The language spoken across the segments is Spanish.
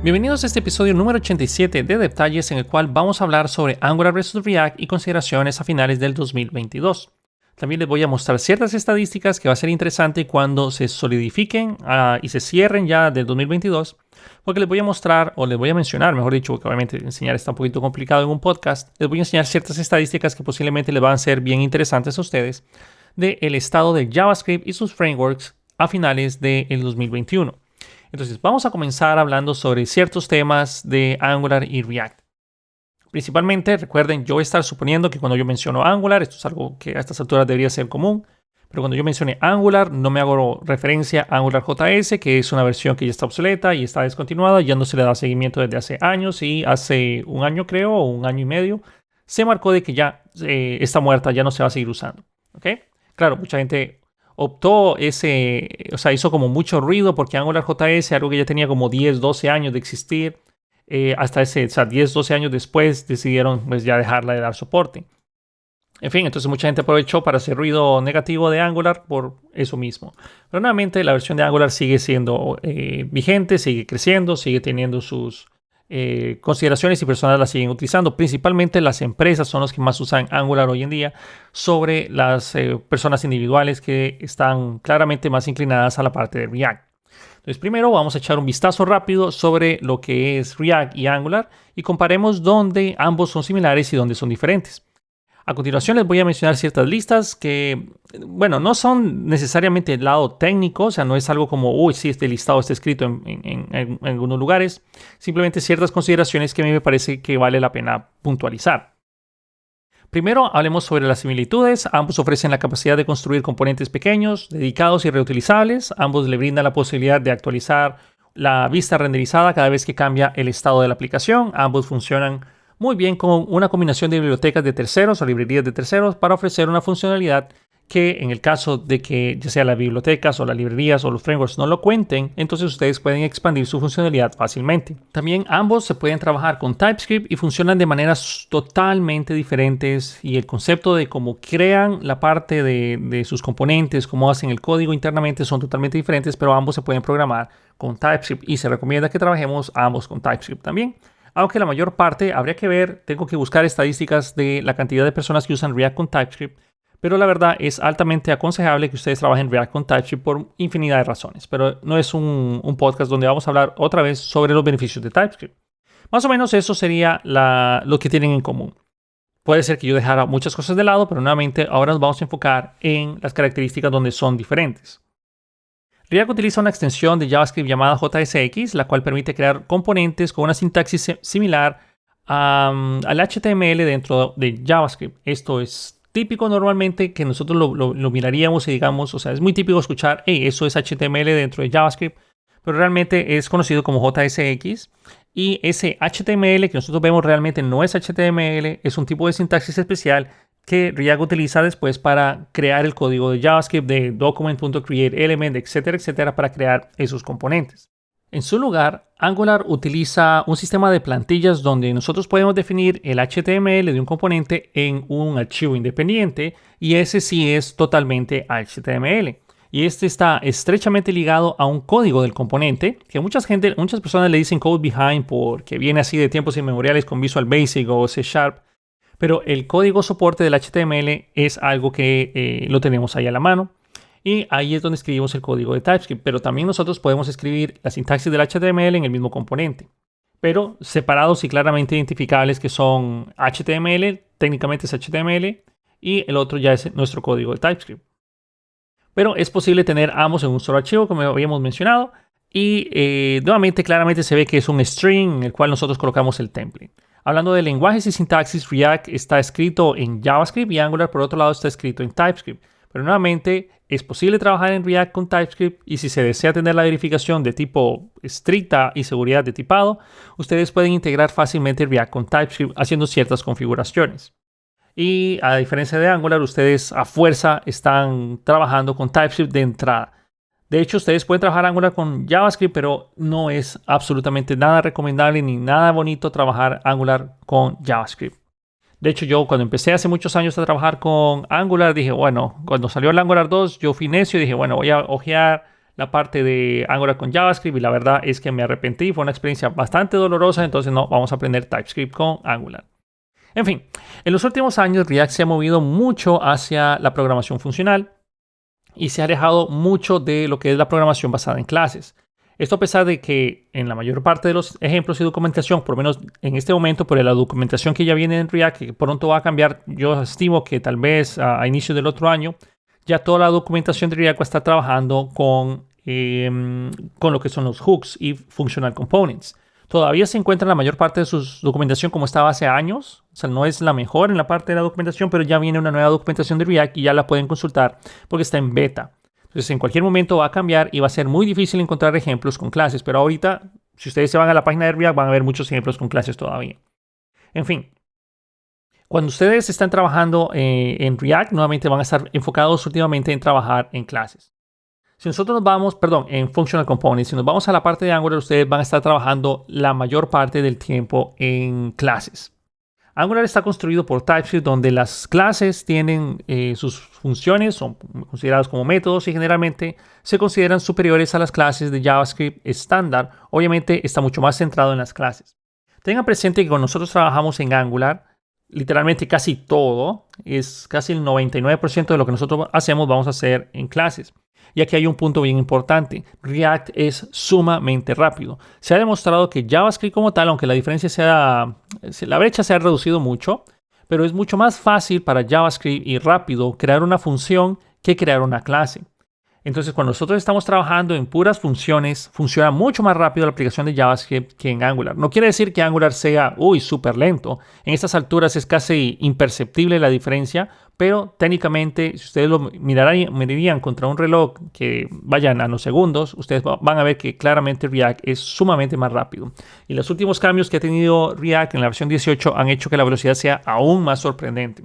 Bienvenidos a este episodio número 87 de Detalles, en el cual vamos a hablar sobre Angular vs React y consideraciones a finales del 2022. También les voy a mostrar ciertas estadísticas que va a ser interesante cuando se solidifiquen y se cierren ya del 2022, porque les voy a mostrar, o les voy a mencionar, mejor dicho, porque obviamente enseñar está un poquito complicado en un podcast, les voy a enseñar ciertas estadísticas que posiblemente les van a ser bien interesantes a ustedes del estado de JavaScript y sus frameworks a finales del 2021. Entonces, vamos a comenzar hablando sobre ciertos temas de Angular y React. Principalmente, recuerden, yo voy a estar suponiendo que cuando yo menciono Angular, esto es algo que a estas alturas debería ser común, pero cuando yo mencione Angular, no me hago referencia a Angular JS, que es una versión que ya está obsoleta y está descontinuada, ya no se le da seguimiento desde hace años, y hace un año creo, o un año y medio, se marcó de que ya está muerta, ya no se va a seguir usando. ¿Ok? Claro, mucha gente hizo como mucho ruido porque Angular JS, algo que ya tenía como 10, 12 años de existir, hasta 10, 12 años después decidieron pues ya dejarla de dar soporte. En fin, entonces mucha gente aprovechó para hacer ruido negativo de Angular por eso mismo. Pero nuevamente la versión de Angular sigue siendo vigente, sigue creciendo, sigue teniendo sus consideraciones y personas la siguen utilizando. Principalmente las empresas son los que más usan Angular hoy en día sobre las personas individuales que están claramente más inclinadas a la parte de React. Entonces primero vamos a echar un vistazo rápido sobre lo que es React y Angular y comparemos dónde ambos son similares y dónde son diferentes. A continuación les voy a mencionar ciertas listas que, bueno, no son necesariamente el lado técnico, o sea, no es algo como, uy, sí, este listado está escrito en algunos lugares, simplemente ciertas consideraciones que a mí me parece que vale la pena puntualizar. Primero, hablemos sobre las similitudes. Ambos ofrecen la capacidad de construir componentes pequeños, dedicados y reutilizables. Ambos le brindan la posibilidad de actualizar la vista renderizada cada vez que cambia el estado de la aplicación. Ambos funcionan muy bien con una combinación de bibliotecas de terceros o librerías de terceros para ofrecer una funcionalidad que en el caso de que ya sea las bibliotecas o las librerías o los frameworks no lo cuenten, entonces ustedes pueden expandir su funcionalidad fácilmente. También ambos se pueden trabajar con TypeScript y funcionan de maneras totalmente diferentes, y el concepto de cómo crean la parte de sus componentes, cómo hacen el código internamente son totalmente diferentes, pero ambos se pueden programar con TypeScript y se recomienda que trabajemos ambos con TypeScript también. Aunque la mayor parte habría que ver, tengo que buscar estadísticas de la cantidad de personas que usan React con TypeScript, pero la verdad es altamente aconsejable que ustedes trabajen React con TypeScript por infinidad de razones. Pero no es un podcast donde vamos a hablar otra vez sobre los beneficios de TypeScript. Más o menos eso sería lo que tienen en común. Puede ser que yo dejara muchas cosas de lado, pero nuevamente ahora nos vamos a enfocar en las características donde son diferentes. React utiliza una extensión de JavaScript llamada JSX, la cual permite crear componentes con una sintaxis similar al HTML dentro de JavaScript. Esto es típico normalmente que nosotros lo miraríamos y digamos, o sea, es muy típico escuchar, hey, eso es HTML dentro de JavaScript, pero realmente es conocido como JSX. Y ese HTML que nosotros vemos realmente no es HTML, es un tipo de sintaxis especial que React utiliza después para crear el código de JavaScript, de document.createElement, etcétera, etcétera, para crear esos componentes. En su lugar, Angular utiliza un sistema de plantillas donde nosotros podemos definir el HTML de un componente en un archivo independiente, y ese sí es totalmente HTML. Y este está estrechamente ligado a un código del componente, que muchas personas le dicen code behind porque viene así de tiempos inmemoriales con Visual Basic o C#. Pero el código soporte del HTML es algo que lo tenemos ahí a la mano. Y ahí es donde escribimos el código de TypeScript. Pero también nosotros podemos escribir la sintaxis del HTML en el mismo componente, pero separados y claramente identificables, que son HTML, técnicamente es HTML, y el otro ya es nuestro código de TypeScript. Pero es posible tener ambos en un solo archivo, como habíamos mencionado. Y nuevamente claramente se ve que es un string en el cual nosotros colocamos el template. Hablando de lenguajes y sintaxis, React está escrito en JavaScript y Angular, por otro lado, está escrito en TypeScript. Pero nuevamente, es posible trabajar en React con TypeScript, y si se desea tener la verificación de tipo estricta y seguridad de tipado, ustedes pueden integrar fácilmente React con TypeScript haciendo ciertas configuraciones. Y a diferencia de Angular, ustedes a fuerza están trabajando con TypeScript de entrada. De hecho, ustedes pueden trabajar Angular con JavaScript, pero no es absolutamente nada recomendable ni nada bonito trabajar Angular con JavaScript. De hecho, yo cuando empecé hace muchos años a trabajar con Angular, dije, bueno, cuando salió el Angular 2, yo fui necio y dije, bueno, voy a hojear la parte de Angular con JavaScript y la verdad es que me arrepentí. Fue una experiencia bastante dolorosa, entonces no, vamos a aprender TypeScript con Angular. En fin, en los últimos años React se ha movido mucho hacia la programación funcional y se ha alejado mucho de lo que es la programación basada en clases. Esto a pesar de que en la mayor parte de los ejemplos y documentación, por lo menos en este momento, por la documentación que ya viene en React, que pronto va a cambiar, yo estimo que tal vez a inicio del otro año, ya toda la documentación de React va a estar trabajando con lo que son los hooks y functional components. Todavía se encuentra en la mayor parte de su documentación como estaba hace años. O sea, no es la mejor en la parte de la documentación, pero ya viene una nueva documentación de React y ya la pueden consultar porque está en beta. Entonces, en cualquier momento va a cambiar y va a ser muy difícil encontrar ejemplos con clases. Pero ahorita, si ustedes se van a la página de React, van a ver muchos ejemplos con clases todavía. En fin, cuando ustedes están trabajando en React, nuevamente van a estar enfocados últimamente en trabajar en clases. Si nosotros nos vamos, en Functional Components, si nos vamos a la parte de Angular, ustedes van a estar trabajando la mayor parte del tiempo en clases. Angular está construido por TypeScript, donde las clases tienen sus funciones, son consideradas como métodos y generalmente se consideran superiores a las clases de JavaScript estándar. Obviamente está mucho más centrado en las clases. Tengan presente que cuando nosotros trabajamos en Angular, literalmente casi todo, es casi el 99% de lo que nosotros hacemos vamos a hacer en clases. Y aquí hay un punto bien importante. React es sumamente rápido. Se ha demostrado que JavaScript como tal, aunque la brecha se ha reducido mucho, pero es mucho más fácil para JavaScript y rápido crear una función que crear una clase. Entonces, cuando nosotros estamos trabajando en puras funciones, funciona mucho más rápido la aplicación de JavaScript que en Angular. No quiere decir que Angular sea, súper lento. En estas alturas es casi imperceptible la diferencia, pero técnicamente, si ustedes lo mirarían contra un reloj que vaya a nanosegundos, ustedes van a ver que claramente React es sumamente más rápido. Y los últimos cambios que ha tenido React en la versión 18 han hecho que la velocidad sea aún más sorprendente.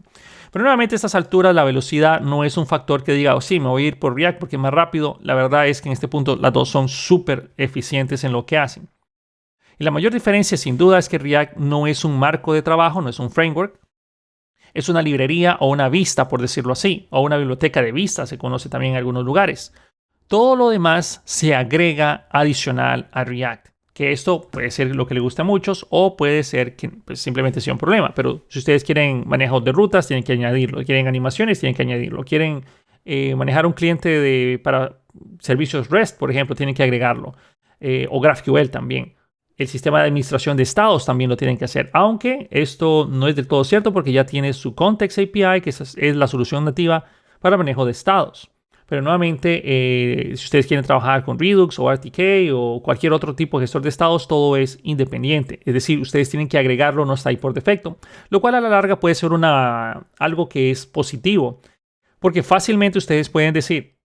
Pero nuevamente a estas alturas la velocidad no es un factor que diga, sí, me voy a ir por React porque es más rápido. La verdad es que en este punto las dos son súper eficientes en lo que hacen. Y la mayor diferencia sin duda es que React no es un marco de trabajo, no es un framework. Es una librería o una vista, por decirlo así, o una biblioteca de vistas, se conoce también en algunos lugares. Todo lo demás se agrega adicional a React. Que esto puede ser lo que le gusta a muchos o puede ser que simplemente sea un problema. Pero si ustedes quieren manejo de rutas, tienen que añadirlo. Quieren animaciones, tienen que añadirlo. Quieren manejar un cliente para servicios REST, por ejemplo, tienen que agregarlo. O GraphQL también. El sistema de administración de estados también lo tienen que hacer. Aunque esto no es del todo cierto porque ya tiene su Context API, que es la solución nativa para manejo de estados. Pero nuevamente, si ustedes quieren trabajar con Redux o RTK o cualquier otro tipo de gestor de estados, todo es independiente. Es decir, ustedes tienen que agregarlo, no está ahí por defecto. Lo cual a la larga puede ser algo que es positivo. Porque fácilmente ustedes pueden decir,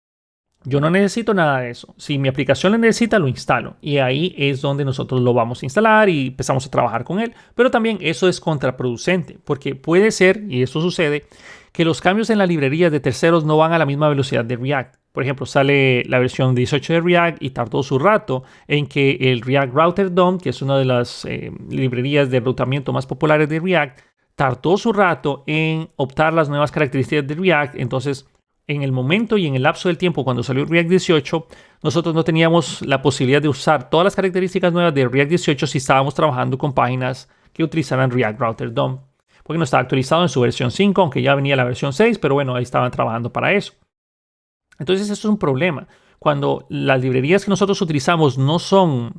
yo no necesito nada de eso. Si mi aplicación lo necesita, lo instalo. Y ahí es donde nosotros lo vamos a instalar y empezamos a trabajar con él. Pero también eso es contraproducente. Porque puede ser, y esto sucede, que los cambios en las librerías de terceros no van a la misma velocidad de React. Por ejemplo, sale la versión 18 de React y tardó su rato en que el React Router DOM, que es una de las librerías de enrutamiento más populares de React, tardó su rato en optar las nuevas características de React. Entonces, en el momento y en el lapso del tiempo cuando salió React 18, nosotros no teníamos la posibilidad de usar todas las características nuevas de React 18 si estábamos trabajando con páginas que utilizaran React Router DOM. Porque no estaba actualizado en su versión 5, aunque ya venía la versión 6, pero bueno, ahí estaban trabajando para eso. Entonces, eso es un problema. Cuando las librerías que nosotros utilizamos no son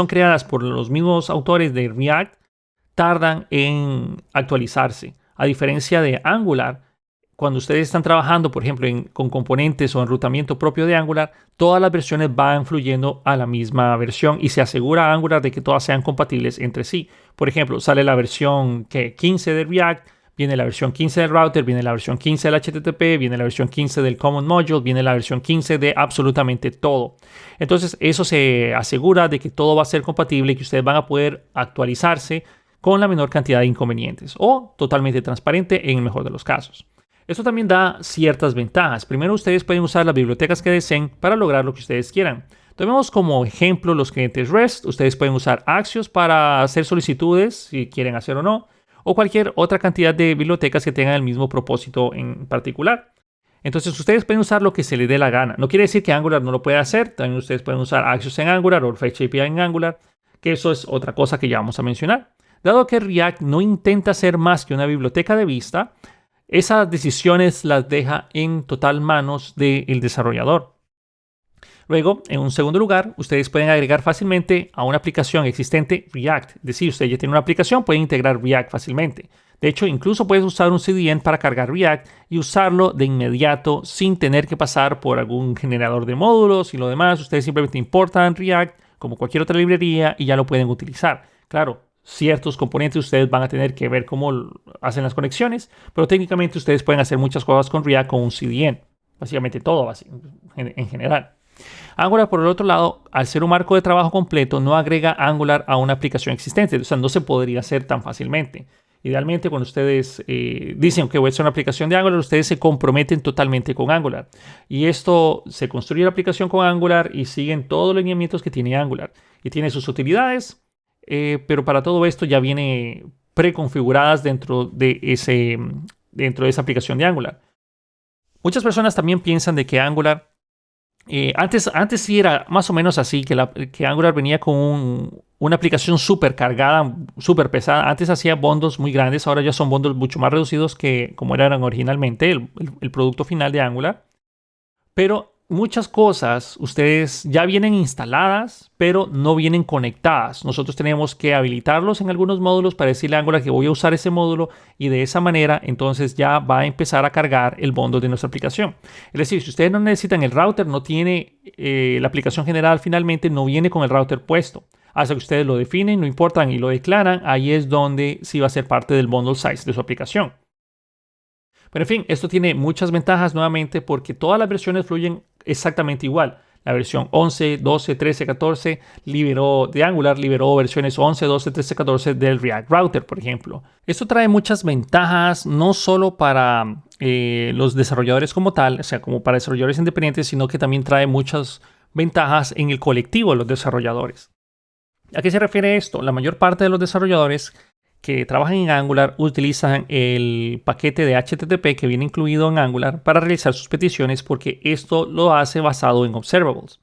creadas por los mismos autores de React, tardan en actualizarse. A diferencia de Angular, cuando ustedes están trabajando, por ejemplo, con componentes o enrutamiento propio de Angular, todas las versiones van fluyendo a la misma versión y se asegura Angular de que todas sean compatibles entre sí. Por ejemplo, sale la versión 15 de React, viene la versión 15 del router, viene la versión 15 del HTTP, viene la versión 15 del Common Module, viene la versión 15 de absolutamente todo. Entonces, eso se asegura de que todo va a ser compatible y que ustedes van a poder actualizarse con la menor cantidad de inconvenientes o totalmente transparente en el mejor de los casos. Esto también da ciertas ventajas. Primero, ustedes pueden usar las bibliotecas que deseen para lograr lo que ustedes quieran. Tomemos como ejemplo los clientes REST. Ustedes pueden usar Axios para hacer solicitudes, si quieren hacer o no, o cualquier otra cantidad de bibliotecas que tengan el mismo propósito en particular. Entonces ustedes pueden usar lo que se les dé la gana. No quiere decir que Angular no lo pueda hacer. También ustedes pueden usar Axios en Angular o Fetch API en Angular, que eso es otra cosa que ya vamos a mencionar. Dado que React no intenta ser más que una biblioteca de vista, esas decisiones las deja en total manos del desarrollador. Luego, en un segundo lugar, ustedes pueden agregar fácilmente a una aplicación existente React. Es decir, usted ya tiene una aplicación, pueden integrar React fácilmente. De hecho, incluso puedes usar un CDN para cargar React y usarlo de inmediato sin tener que pasar por algún generador de módulos y lo demás. Ustedes simplemente importan React como cualquier otra librería y ya lo pueden utilizar. Claro, ciertos componentes ustedes van a tener que ver cómo hacen las conexiones, pero técnicamente ustedes pueden hacer muchas cosas con React con un CDN. Básicamente todo en general. Angular, por el otro lado, al ser un marco de trabajo completo, no agrega Angular a una aplicación existente. O sea, no se podría hacer tan fácilmente. Idealmente, cuando ustedes dicen que voy a hacer una aplicación de Angular, ustedes se comprometen totalmente con Angular. Y esto se construye la aplicación con Angular y siguen todos los lineamientos que tiene Angular. Y tiene sus utilidades, pero para todo esto ya viene preconfiguradas dentro de esa aplicación de Angular. Muchas personas también piensan de que Angular antes sí era más o menos así, que Angular venía con una aplicación súper cargada, súper pesada. Antes hacía bundles muy grandes, ahora ya son bundles mucho más reducidos que como eran originalmente el producto final de Angular. Pero muchas cosas ustedes ya vienen instaladas, pero no vienen conectadas. Nosotros tenemos que habilitarlos en algunos módulos para decirle a Angular que voy a usar ese módulo y de esa manera entonces ya va a empezar a cargar el bundle de nuestra aplicación. Es decir, si ustedes no necesitan el router, no tiene la aplicación general finalmente no viene con el router puesto. Hasta que ustedes lo definen, lo importan y lo declaran, ahí es donde sí va a ser parte del bundle size de su aplicación. Pero en fin, esto tiene muchas ventajas nuevamente porque todas las versiones fluyen exactamente igual. La versión 11, 12, 13, 14 de Angular liberó versiones 11, 12, 13, 14 del React Router, por ejemplo. Esto trae muchas ventajas, no solo para los desarrolladores como tal, o sea, como para desarrolladores independientes, sino que también trae muchas ventajas en el colectivo de los desarrolladores. ¿A qué se refiere esto? La mayor parte de los desarrolladores que trabajan en Angular utilizan el paquete de HTTP que viene incluido en Angular para realizar sus peticiones porque esto lo hace basado en observables.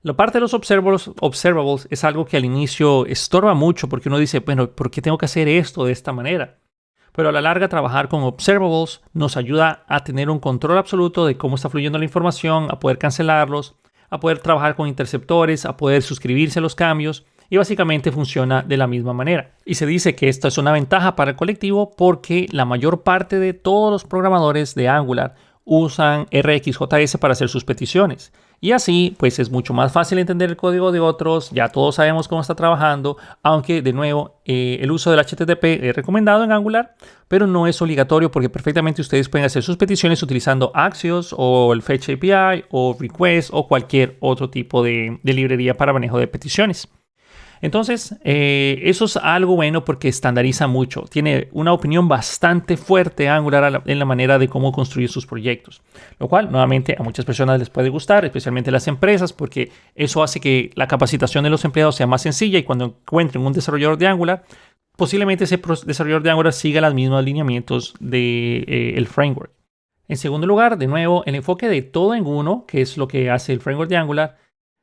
La parte de los observables es algo que al inicio estorba mucho porque uno dice, bueno, ¿por qué tengo que hacer esto de esta manera? Pero a la larga trabajar con observables nos ayuda a tener un control absoluto de cómo está fluyendo la información, a poder cancelarlos, a poder trabajar con interceptores, a poder suscribirse a los cambios. Y básicamente funciona de la misma manera. Y se dice que esto es una ventaja para el colectivo porque la mayor parte de todos los programadores de Angular usan RxJS para hacer sus peticiones. Y así, pues es mucho más fácil entender el código de otros, ya todos sabemos cómo está trabajando, aunque de nuevo el uso del HTTP es recomendado en Angular, pero no es obligatorio porque perfectamente ustedes pueden hacer sus peticiones utilizando Axios o el Fetch API o Request o cualquier otro tipo de librería para manejo de peticiones. Entonces, eso es algo bueno porque estandariza mucho. Tiene una opinión bastante fuerte Angular en la manera de cómo construir sus proyectos. Lo cual, nuevamente, a muchas personas les puede gustar, especialmente a las empresas, porque eso hace que la capacitación de los empleados sea más sencilla y cuando encuentren un desarrollador de Angular, posiblemente ese desarrollador de Angular siga los mismos lineamientos del framework. En segundo lugar, de nuevo, el enfoque de todo en uno, que es lo que hace el framework de Angular,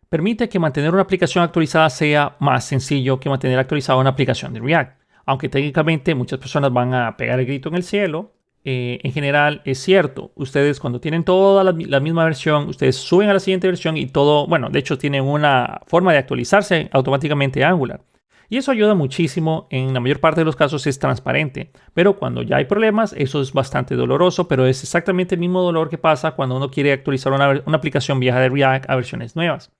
permite que mantener una aplicación actualizada sea más sencillo que mantener actualizada una aplicación de React. Aunque técnicamente muchas personas van a pegar el grito en el cielo, en general es cierto. Ustedes cuando tienen toda la misma versión, ustedes suben a la siguiente versión y todo, bueno, de hecho tienen una forma de actualizarse automáticamente a Angular. Y eso ayuda muchísimo, en la mayor parte de los casos es transparente, pero cuando ya hay problemas eso es bastante doloroso, pero es exactamente el mismo dolor que pasa cuando uno quiere actualizar una aplicación vieja de React a versiones nuevas.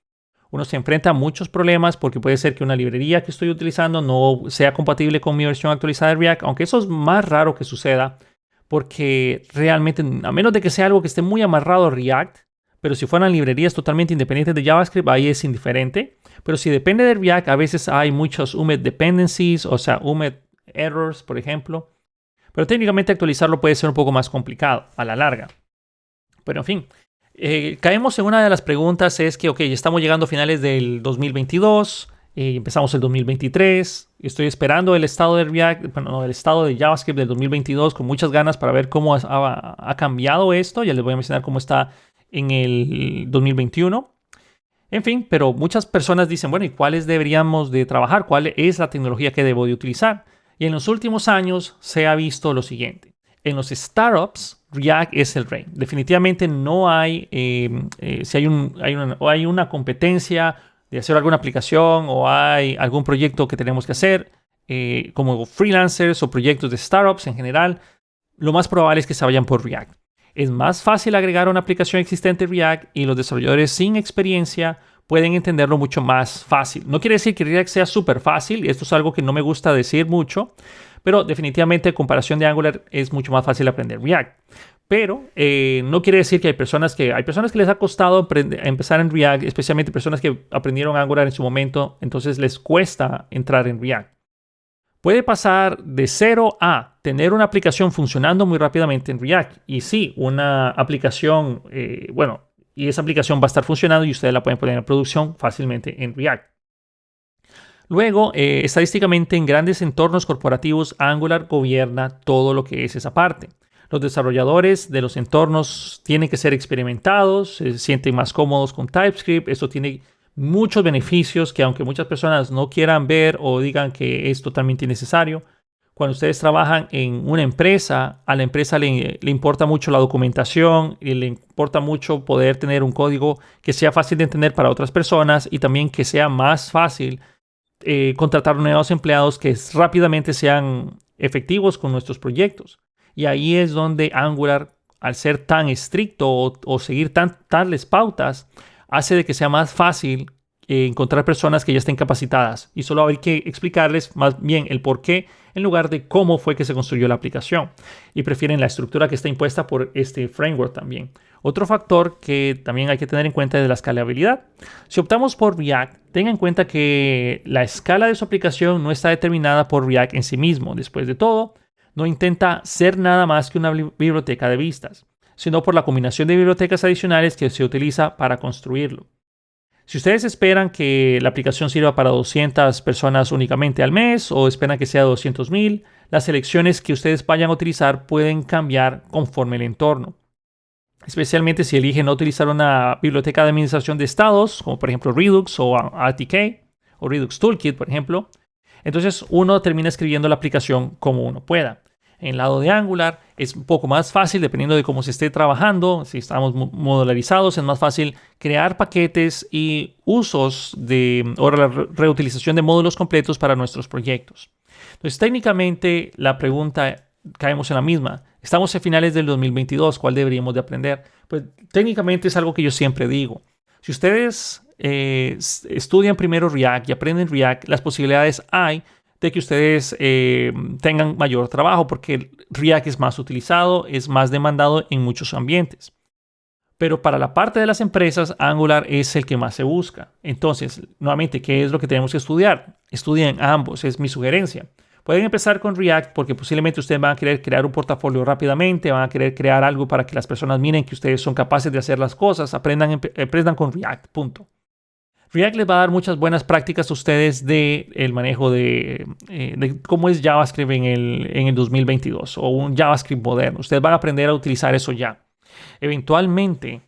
Uno se enfrenta a muchos problemas porque puede ser que una librería que estoy utilizando no sea compatible con mi versión actualizada de React, aunque eso es más raro que suceda porque realmente, a menos de que sea algo que esté muy amarrado a React, pero si fueran librerías totalmente independientes de JavaScript, ahí es indiferente. Pero si depende de React, a veces hay muchos UMED dependencies, o sea, UMED errors, por ejemplo. Pero técnicamente actualizarlo puede ser un poco más complicado a la larga. Pero en fin. Caemos en una de las preguntas, es que, ok, estamos llegando a finales del 2022, Empezamos el 2023. Estoy esperando el estado de React, bueno, no, el estado de JavaScript del 2022 con muchas ganas para ver cómo ha cambiado esto. Ya les voy a mencionar cómo está en el 2021. En fin, pero muchas personas dicen, bueno, ¿y cuáles deberíamos de trabajar? ¿Cuál es la tecnología que debo de utilizar? Y en los últimos años se ha visto lo siguiente. En los startups, React es el rey. Definitivamente no hay, si hay una competencia de hacer alguna aplicación o hay algún proyecto que tenemos que hacer, como freelancers o proyectos de startups en general, lo más probable es que se vayan por React. Es más fácil agregar una aplicación existente React y los desarrolladores sin experiencia pueden entenderlo mucho más fácil. No quiere decir que React sea súper fácil, y esto es algo que no me gusta decir mucho, pero definitivamente en comparación de Angular es mucho más fácil aprender React. Pero no quiere decir que hay personas que les ha costado empezar en React, especialmente personas que aprendieron Angular en su momento, entonces les cuesta entrar en React. Puede pasar de 0 a tener una aplicación funcionando muy rápidamente en React. Y sí, una aplicación, y esa aplicación va a estar funcionando y ustedes la pueden poner en producción fácilmente en React. Luego, estadísticamente en grandes entornos corporativos, Angular gobierna todo lo que es esa parte. Los desarrolladores de los entornos tienen que ser experimentados, se sienten más cómodos con TypeScript. Esto tiene muchos beneficios que aunque muchas personas no quieran ver o digan que es totalmente innecesario, cuando ustedes trabajan en una empresa, a la empresa le importa mucho la documentación y le importa mucho poder tener un código que sea fácil de entender para otras personas y también que sea más fácil contratar nuevos empleados que rápidamente sean efectivos con nuestros proyectos. Y ahí es donde Angular, al ser tan estricto o seguir tales pautas, hace de que sea más fácil encontrar personas que ya estén capacitadas. Y solo hay que explicarles más bien el por qué en lugar de cómo fue que se construyó la aplicación. Y prefieren la estructura que está impuesta por este framework también. Otro factor que también hay que tener en cuenta es la escalabilidad. Si optamos por React, tenga en cuenta que la escala de su aplicación no está determinada por React en sí mismo. Después de todo, no intenta ser nada más que una biblioteca de vistas, sino por la combinación de bibliotecas adicionales que se utiliza para construirlo. Si ustedes esperan que la aplicación sirva para 200 personas únicamente al mes o esperan que sea 200,000, las selecciones que ustedes vayan a utilizar pueden cambiar conforme el entorno. Especialmente si eligen no utilizar una biblioteca de administración de estados, como por ejemplo Redux o RTK o Redux Toolkit, por ejemplo. Entonces uno termina escribiendo la aplicación como uno pueda. En el lado de Angular es un poco más fácil, dependiendo de cómo se esté trabajando. Si estamos modularizados, es más fácil crear paquetes y usos o la reutilización de módulos completos para nuestros proyectos. Entonces, técnicamente, la pregunta, caemos en la misma. Estamos a finales del 2022, ¿cuál deberíamos de aprender? Pues técnicamente es algo que yo siempre digo. Si ustedes estudian primero React y aprenden React, las posibilidades hay de que ustedes tengan mayor trabajo porque React es más utilizado, es más demandado en muchos ambientes. Pero para la parte de las empresas, Angular es el que más se busca. Entonces, nuevamente, ¿qué es lo que tenemos que estudiar? Estudien ambos, es mi sugerencia. Pueden empezar con React porque posiblemente ustedes van a querer crear un portafolio rápidamente, van a querer crear algo para que las personas miren que ustedes son capaces de hacer las cosas, aprendan con React, punto. React les va a dar muchas buenas prácticas a ustedes del manejo de cómo es JavaScript en el 2022 o un JavaScript moderno. Ustedes van a aprender a utilizar eso ya. Eventualmente,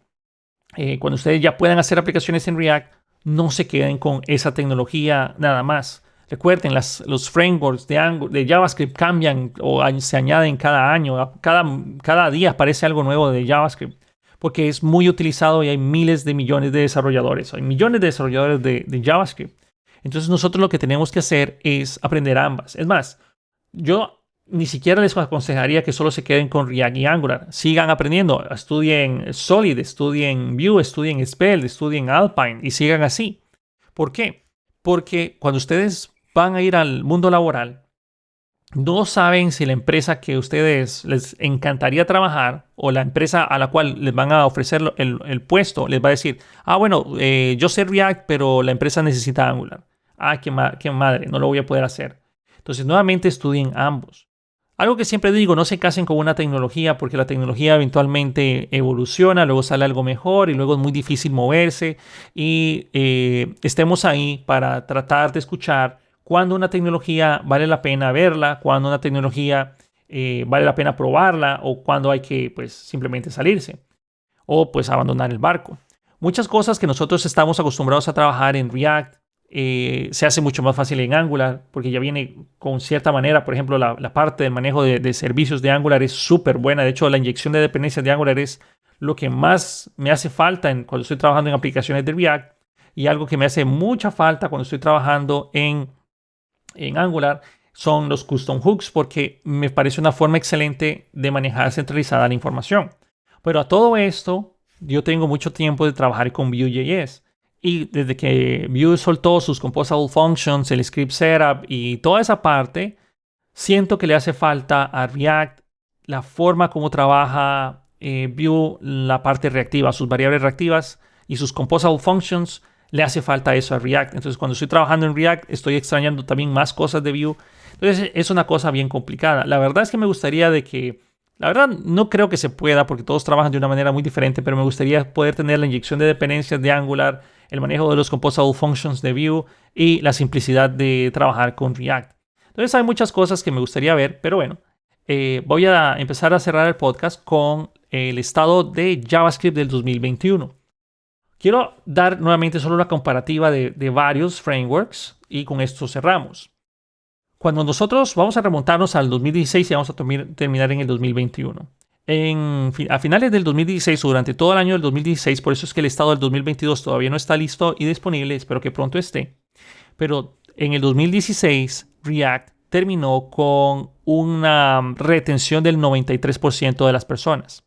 cuando ustedes ya puedan hacer aplicaciones en React, no se queden con esa tecnología nada más. Recuerden, los frameworks de JavaScript cambian o se añaden cada año. Cada día aparece algo nuevo de JavaScript porque es muy utilizado y hay miles de millones de desarrolladores. Hay millones de desarrolladores de JavaScript. Entonces nosotros lo que tenemos que hacer es aprender ambas. Es más, yo ni siquiera les aconsejaría que solo se queden con React y Angular. Sigan aprendiendo. Estudien Solid, estudien Vue, estudien Svelte, estudien Alpine y sigan así. ¿Por qué? Porque cuando ustedes van a ir al mundo laboral, no saben si la empresa que ustedes les encantaría trabajar o la empresa a la cual les van a ofrecer el puesto les va a decir, yo sé React, pero la empresa necesita Angular. Qué madre, no lo voy a poder hacer. Entonces, nuevamente estudien ambos. Algo que siempre digo, no se casen con una tecnología porque la tecnología eventualmente evoluciona, luego sale algo mejor y luego es muy difícil moverse y estemos ahí para tratar de escuchar cuando una tecnología vale la pena verla, cuando una tecnología vale la pena probarla o cuando hay que pues simplemente salirse o pues abandonar el barco. Muchas cosas que nosotros estamos acostumbrados a trabajar en React se hace mucho más fácil en Angular porque ya viene con cierta manera. Por ejemplo, la parte del manejo de servicios de Angular es súper buena. De hecho, la inyección de dependencias de Angular es lo que más me hace falta cuando estoy trabajando en aplicaciones de React y algo que me hace mucha falta cuando estoy trabajando en Angular son los custom hooks porque me parece una forma excelente de manejar centralizada la información. Pero a todo esto, yo tengo mucho tiempo de trabajar con Vue.js. Y desde que Vue soltó sus composable functions, el script setup y toda esa parte, siento que le hace falta a React la forma como trabaja Vue la parte reactiva, sus variables reactivas y sus composable functions. Le hace falta eso a React. Entonces, cuando estoy trabajando en React, estoy extrañando también más cosas de Vue. Entonces, es una cosa bien complicada. La verdad es que me gustaría de que... La verdad, no creo que se pueda porque todos trabajan de una manera muy diferente, pero me gustaría poder tener la inyección de dependencias de Angular, el manejo de los composable functions de Vue y la simplicidad de trabajar con React. Entonces, hay muchas cosas que me gustaría ver, pero bueno, voy a empezar a cerrar el podcast con el estado de JavaScript del 2021. Quiero dar nuevamente solo una comparativa de varios frameworks y con esto cerramos. Cuando nosotros vamos a remontarnos al 2016 y vamos a terminar en el 2021. A finales del 2016 o durante todo el año del 2016, por eso es que el estado del 2022 todavía no está listo y disponible, espero que pronto esté. Pero en el 2016, React terminó con una retención del 93% de las personas.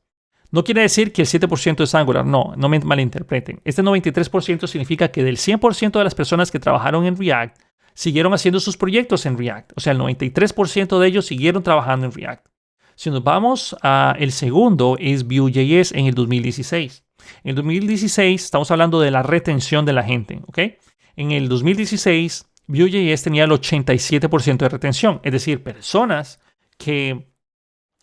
No quiere decir que el 7% es Angular, no me malinterpreten. Este 93% significa que del 100% de las personas que trabajaron en React, siguieron haciendo sus proyectos en React. O sea, el 93% de ellos siguieron trabajando en React. Si nos vamos a el segundo, es Vue.js en el 2016. En el 2016 estamos hablando de la retención de la gente, ¿ok? En el 2016, Vue.js tenía el 87% de retención. Es decir, personas que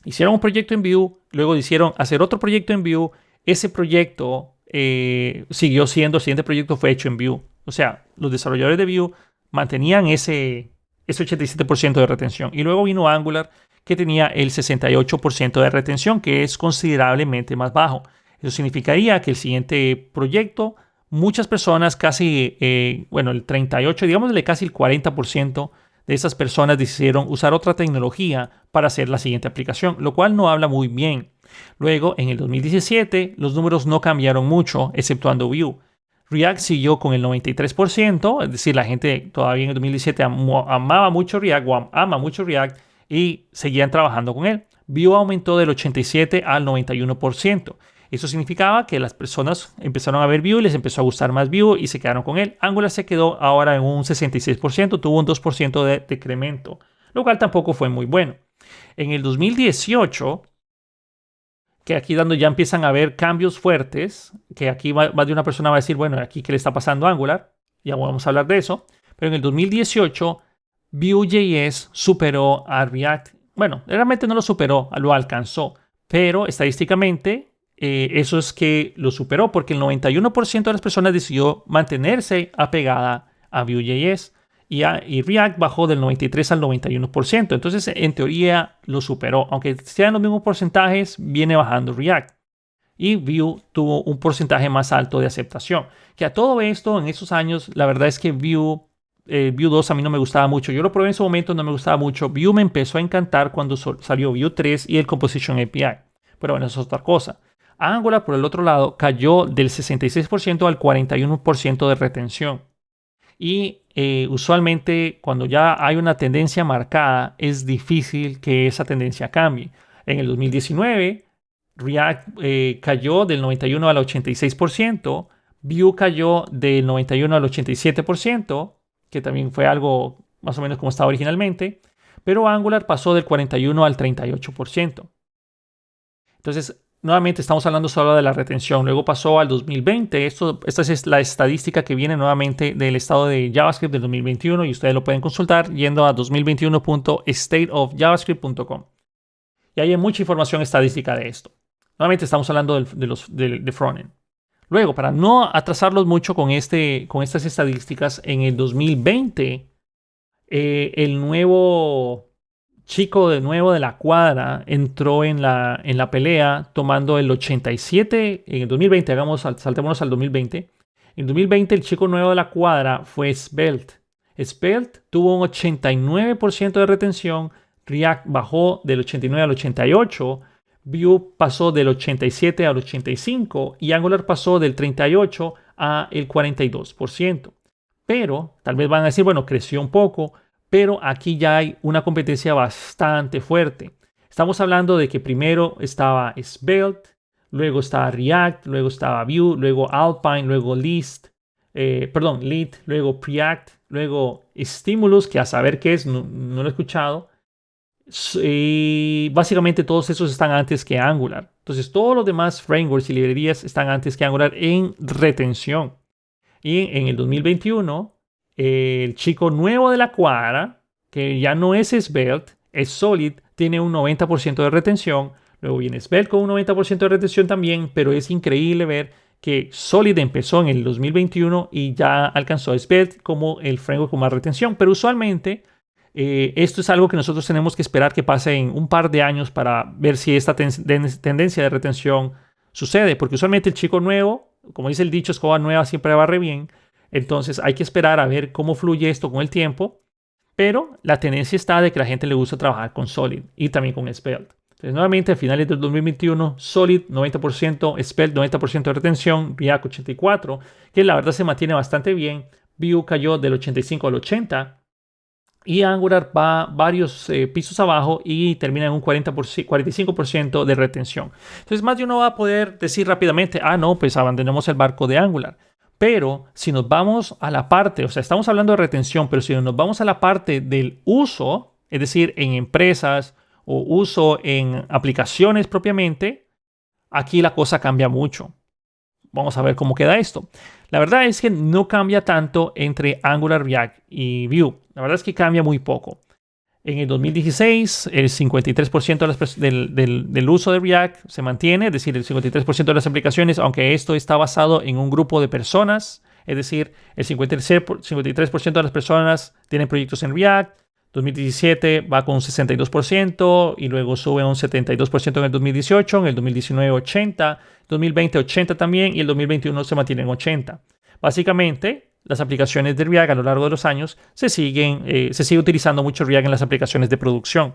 hicieron un proyecto en Vue, luego decidieron hacer otro proyecto en Vue. Ese proyecto siguió siendo, el siguiente proyecto fue hecho en Vue. O sea, los desarrolladores de Vue mantenían ese 87% de retención. Y luego vino Angular, que tenía el 68% de retención, que es considerablemente más bajo. Eso significaría que el siguiente proyecto, muchas personas, casi, el 38%, digámosle casi el 40% de esas personas decidieron usar otra tecnología para hacer la siguiente aplicación, lo cual no habla muy bien. Luego, en el 2017, los números no cambiaron mucho, exceptuando Vue. React siguió con el 93%, es decir, la gente todavía en el 2017 amaba mucho React o ama mucho React y seguían trabajando con él. Vue aumentó del 87 al 91%. Eso significaba que las personas empezaron a ver Vue y les empezó a gustar más Vue y se quedaron con él. Angular se quedó ahora en un 66%, tuvo un 2% de decremento, lo cual tampoco fue muy bueno. En el 2018, que aquí ya empiezan a haber cambios fuertes, que aquí más de una persona va a decir, bueno, aquí qué le está pasando a Angular, ya vamos a hablar de eso, pero en el 2018 Vue.js superó a React. Bueno, realmente no lo superó, lo alcanzó, pero estadísticamente eso es que lo superó porque el 91% de las personas decidió mantenerse apegada a Vue.js y React bajó del 93 al 91%. Entonces, en teoría, lo superó. Aunque sean los mismos porcentajes, viene bajando React. Y Vue tuvo un porcentaje más alto de aceptación. Que a todo esto, en esos años, la verdad es que Vue 2 a mí no me gustaba mucho. Yo lo probé en su momento, no me gustaba mucho. Vue me empezó a encantar cuando salió Vue 3 y el Composition API. Pero bueno, eso es otra cosa. Angular, por el otro lado, cayó del 66% al 41% de retención. Y usualmente cuando ya hay una tendencia marcada, es difícil que esa tendencia cambie. En el 2019, React cayó del 91 al 86%, Vue cayó del 91 al 87%, que también fue algo más o menos como estaba originalmente, pero Angular pasó del 41 al 38%. Entonces, nuevamente estamos hablando solo de la retención. Luego pasó al 2020. Esta es la estadística que viene nuevamente del estado de JavaScript del 2021 y ustedes lo pueden consultar yendo a 2021.stateofjavascript.com. Y hay mucha información estadística de esto. Nuevamente estamos hablando de frontend. Luego, para no atrasarlos mucho con estas estadísticas, en el 2020, el nuevo chico de nuevo de la cuadra entró en la pelea tomando el 87. En el 2020, saltémonos al 2020. En el 2020, el chico nuevo de la cuadra fue Svelte. Svelte tuvo un 89% de retención. React bajó del 89 al 88. Vue pasó del 87 al 85 y Angular pasó del 38 al 42%. Pero, tal vez van a decir, bueno, creció un poco, pero aquí ya hay una competencia bastante fuerte. Estamos hablando de que primero estaba Svelte, luego estaba React, luego estaba Vue, luego Alpine, luego Lead, luego Preact, luego Stimulus, que a saber qué es, no lo he escuchado. Y básicamente todos esos están antes que Angular. Entonces todos los demás frameworks y librerías están antes que Angular en retención. Y en el 2021, el chico nuevo de la cuadra, que ya no es Svelte, es Solid, tiene un 90% de retención. Luego viene Svelte con un 90% de retención también, pero es increíble ver que Solid empezó en el 2021 y ya alcanzó a Svelte como el framework con más retención. Pero usualmente esto es algo que nosotros tenemos que esperar que pase en un par de años para ver si esta tendencia de retención sucede. Porque usualmente el chico nuevo, como dice el dicho, escoba nueva siempre barre bien. Entonces hay que esperar a ver cómo fluye esto con el tiempo. Pero la tendencia está de que a la gente le gusta trabajar con Solid y también con Svelte. Entonces nuevamente a finales del 2021, Solid 90%, Svelte 90% de retención, React 84%, que la verdad se mantiene bastante bien. Vue cayó del 85 al 80%. Y Angular va varios pisos abajo y termina en un 45% de retención. Entonces, más de uno va a poder decir rápidamente, no, pues abandonemos el barco de Angular. Pero si nos vamos a la parte, o sea, estamos hablando de retención, pero si nos vamos a la parte del uso, es decir, en empresas o uso en aplicaciones propiamente, aquí la cosa cambia mucho. Vamos a ver cómo queda esto. La verdad es que no cambia tanto entre Angular, React y Vue. La verdad es que cambia muy poco. En el 2016, el 53% del uso de React se mantiene, es decir, el 53% de las aplicaciones, aunque esto está basado en un grupo de personas, es decir, el 53% de las personas tienen proyectos en React. 2017 va con un 62% y luego sube a un 72% en el 2018, en el 2019 80%, 2020 80% también y el 2021 se mantiene en 80%. Básicamente, las aplicaciones de React a lo largo de los años se sigue utilizando mucho React en las aplicaciones de producción.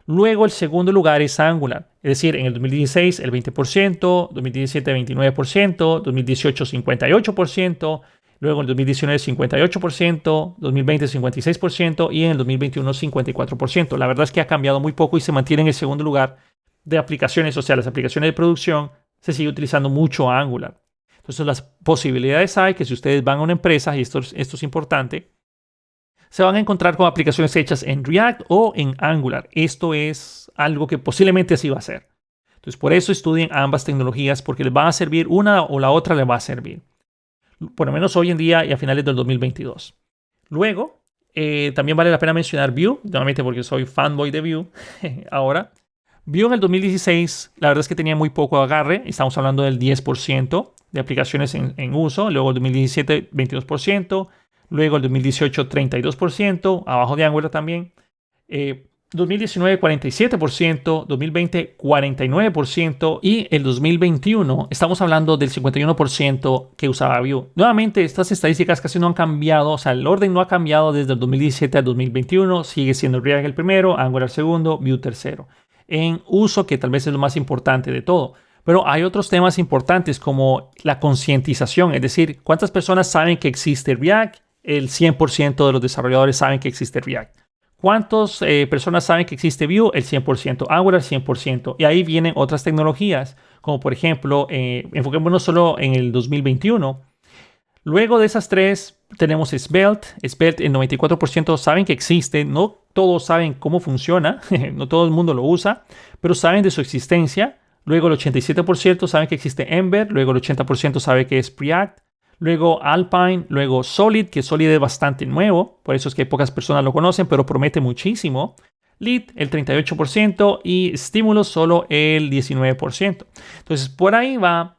Luego el segundo lugar es Angular, es decir, en el 2016 el 20%, 2017 29%, 2018 58%, luego en el 2019 58%, 2020 56% y en el 2021 54%. La verdad es que ha cambiado muy poco y se mantiene en el segundo lugar de aplicaciones, o sea, las aplicaciones de producción se sigue utilizando mucho Angular. Entonces las posibilidades hay que si ustedes van a una empresa, y esto es importante, se van a encontrar con aplicaciones hechas en React o en Angular. Esto es algo que posiblemente así va a ser. Entonces por eso estudien ambas tecnologías porque les va a servir una o la otra les va a servir. Por lo menos hoy en día y a finales del 2022. Luego, también vale la pena mencionar Vue, nuevamente porque soy fanboy de Vue ahora. Vue en el 2016, la verdad es que tenía muy poco agarre. Estamos hablando del 10% de aplicaciones en uso. Luego el 2017, 22%. Luego el 2018, 32%. Abajo de Angular también. 2019, 47%. 2020, 49%. Y el 2021, estamos hablando del 51% que usaba Vue. Nuevamente, estas estadísticas casi no han cambiado. O sea, el orden no ha cambiado desde el 2017 al 2021. Sigue siendo React el primero, Angular el segundo, Vue tercero. En uso, que tal vez es lo más importante de todo. Pero hay otros temas importantes como la concientización, es decir, ¿cuántas personas saben que existe React? El 100% de los desarrolladores saben que existe React. ¿Cuántas personas saben que existe Vue? El 100%. Angular, 100%. Y ahí vienen otras tecnologías, como por ejemplo, enfoquémonos solo en el 2021. Luego de esas tres tenemos Svelte. Svelte, el 94% saben que existe. No todos saben cómo funciona. No todo el mundo lo usa, pero saben de su existencia. Luego el 87% saben que existe Ember. Luego el 80% sabe que es Preact. Luego Alpine. Luego Solid, que Solid es bastante nuevo. Por eso es que pocas personas lo conocen, pero promete muchísimo. Lead el 38% y Stimulus solo el 19%. Entonces, por ahí va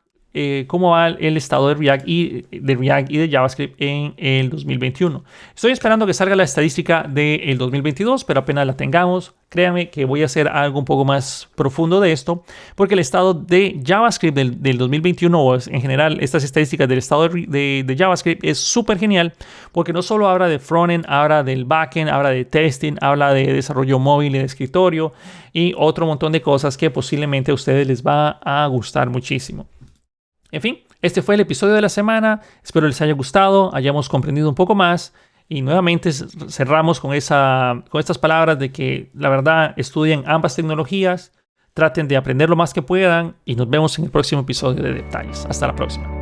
cómo va el estado de React y de JavaScript en el 2021. Estoy esperando que salga la estadística del 2022, pero apenas la tengamos, créanme que voy a hacer algo un poco más profundo de esto, porque el estado de JavaScript del 2021, o en general estas estadísticas del estado de JavaScript, es súper genial, porque no solo habla de frontend, habla del backend, habla de testing, habla de desarrollo móvil y de escritorio y otro montón de cosas que posiblemente a ustedes les va a gustar muchísimo. En fin, este fue el episodio de la semana. Espero les haya gustado, hayamos comprendido un poco más. Y nuevamente cerramos con estas palabras de que la verdad estudien ambas tecnologías, traten de aprender lo más que puedan y nos vemos en el próximo episodio de Detalles. Hasta la próxima.